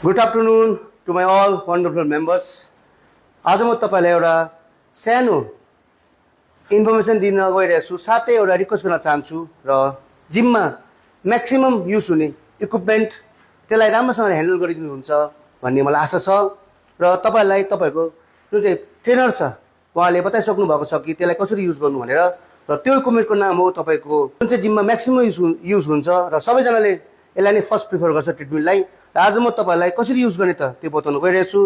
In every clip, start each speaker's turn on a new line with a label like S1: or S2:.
S1: Good afternoon to my all wonderful members. आज म तपाईलाई एउटा सानो इन्फर्मेसन दिन गइरहेको छु, साथै एउटा रिक्वेस्ट गर्न चाहन्छु र जिममा म्याक्सिमम युज हुने इक्विपमेन्ट त्यसलाई राम्रोसँगले ह्यान्डल गरिदिनुहुन्छ भन्ने मलाई आशा छ र तपाईलाई तपाईहरुको जुन चाहिँ ट्रेनर छ उहाँले बताइसक्नु भएको छ कि त्यसलाई कसरी युज गर्नु भनेर र त्यो इक्विपमेन्टको नाम हो तपाईको जुन चाहिँ जिममा म्याक्सिमम युज हुन्छ र सबैजनाले यसलाई नै फर्स्ट प्रिफर गर्छ ट्रिटमेन्टलाई। र आज म तपाईलाई कसरी युज गर्ने त त्यो बताउन गइरहेको छु।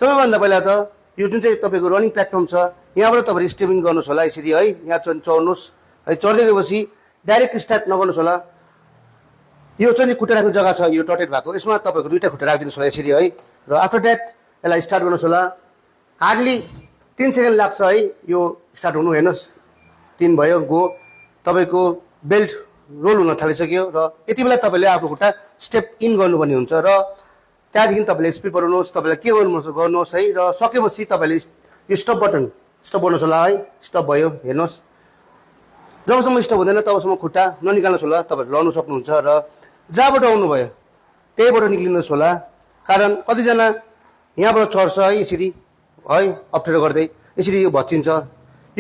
S1: सबैभन्दा पहिला त यो जुन चाहिँ तपाईको रनिङ प्लेटफर्म छ यहाँबाट तपाईले स्टेपिङ गर्नुस् होला यसरी है, यहाँ चढ्नुस् है, चढ्दै गएपछि डाइरेक्ट स्टार्ट नगर्नुस् होला। यो चाहिँ खुट्टा राख्ने जग्गा छ, यो टटेट भएको, यसमा तपाईको दुईटा खुट्टा राखिदिनुस् होला यसरी है। र आफ्टर द्याट यसलाई स्टार्ट गर्नुस् होला। हार्डली 3 सेकेन्ड लाग्छ है यो स्टार्ट हुनु। हेर्नुस् 3 भयो, गो। तपाईको बेल्ट रोल हुन थालिसक्यो र यति बेला तपाईले आफ्नो खुट्टा स्टेप इन गर्नुपर्ने हुन्छ र त्यहाँदेखि तपाईले स्पिड बढाउनुहोस्, तपाईलाई के गर्नुहोस् है। र सकेपछि तपाईले यो स्टप गर्नुहोस् होला है। स्टप भयो, हेर्नुहोस्। जबसम्म स्टप हुँदैन तबसम्म खुट्टा ननिकाल्नुहोस् होला, तपाईहरु लाउन सक्नुहुन्छ र जहाँबाट आउनुभयो त्यहीबाट निक्लिनुहोस् होला। कारण कतिजना यहाँबाट चढ्छ है यसरी है, अप्ठ्यारो गर्दै यसरी यो भच्चिन्छ,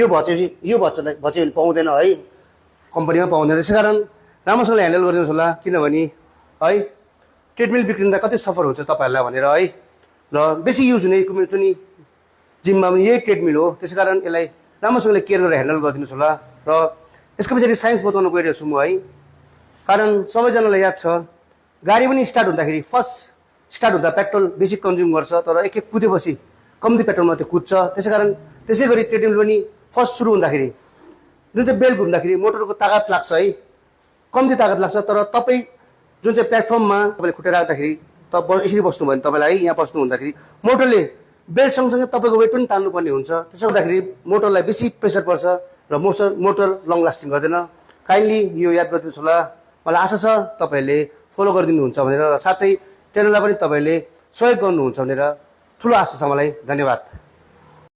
S1: यो भच्यो भने पाउँदैन है, कम्पनीमा पाउँदैन। त्यसैकारण राम्रोसँगले ह्यान्डल गरिदिनुहोस् होला, किनभने है ट्रेडमिल बिग्रिँदा कति सफर हुन्छ तपाईहरुलाई भनेर है। र बेसी युज हुने इक्विपमेन्ट पनि जिममा पनि यही ट्रेडमिल हो, त्यसैकारण यसलाई राम्रोसँगले केयर गरेर ह्यान्डल गरिदिनुहोस् होला। र यसको पछाडि साइन्स बताउन गइरहेको छु म है। कारण सबैजनालाई याद छ गाडी पनि स्टार्ट हुँदाखेरि फर्स्ट स्टार्ट हुँदा पेट्रोल बेसी कन्ज्युम गर्छ, तर एक कुदेपछि कम्ती पेट्रोलमा त्यो कुद्छ। त्यसैकारण त्यसै गरी ट्रेडमिल पनि फर्स्ट सुरु हुँदाखेरि जुन चाहिँ बेल घुम्दाखेरि मोटरको तागत लाग्छ है, कम्ती तागत लाग्छ। तर तपाईँ जुन चाहिँ प्लेटफर्ममा तपाईँले खुट्टा राख्दाखेरि यसरी बस्नु भयो भने तपाईँलाई है, यहाँ बस्नु हुँदाखेरि मोटरले बेल्ट सँगसँगै तपाईँको वेट पनि तान्नुपर्ने हुन्छ। त्यसो हुँदाखेरि मोटरलाई बेसी प्रेसर पर्छ र मोटर लङ लास्टिङ गर्दैन। काइन्डली यो याद गरिदिनुहोस् होला। मलाई आशा छ तपाईँहरूले फलो गरिदिनुहुन्छ भनेर, र साथै ट्रेनरलाई पनि तपाईँले सहयोग गर्नुहुन्छ भनेर ठुलो आशा छ मलाई। धन्यवाद।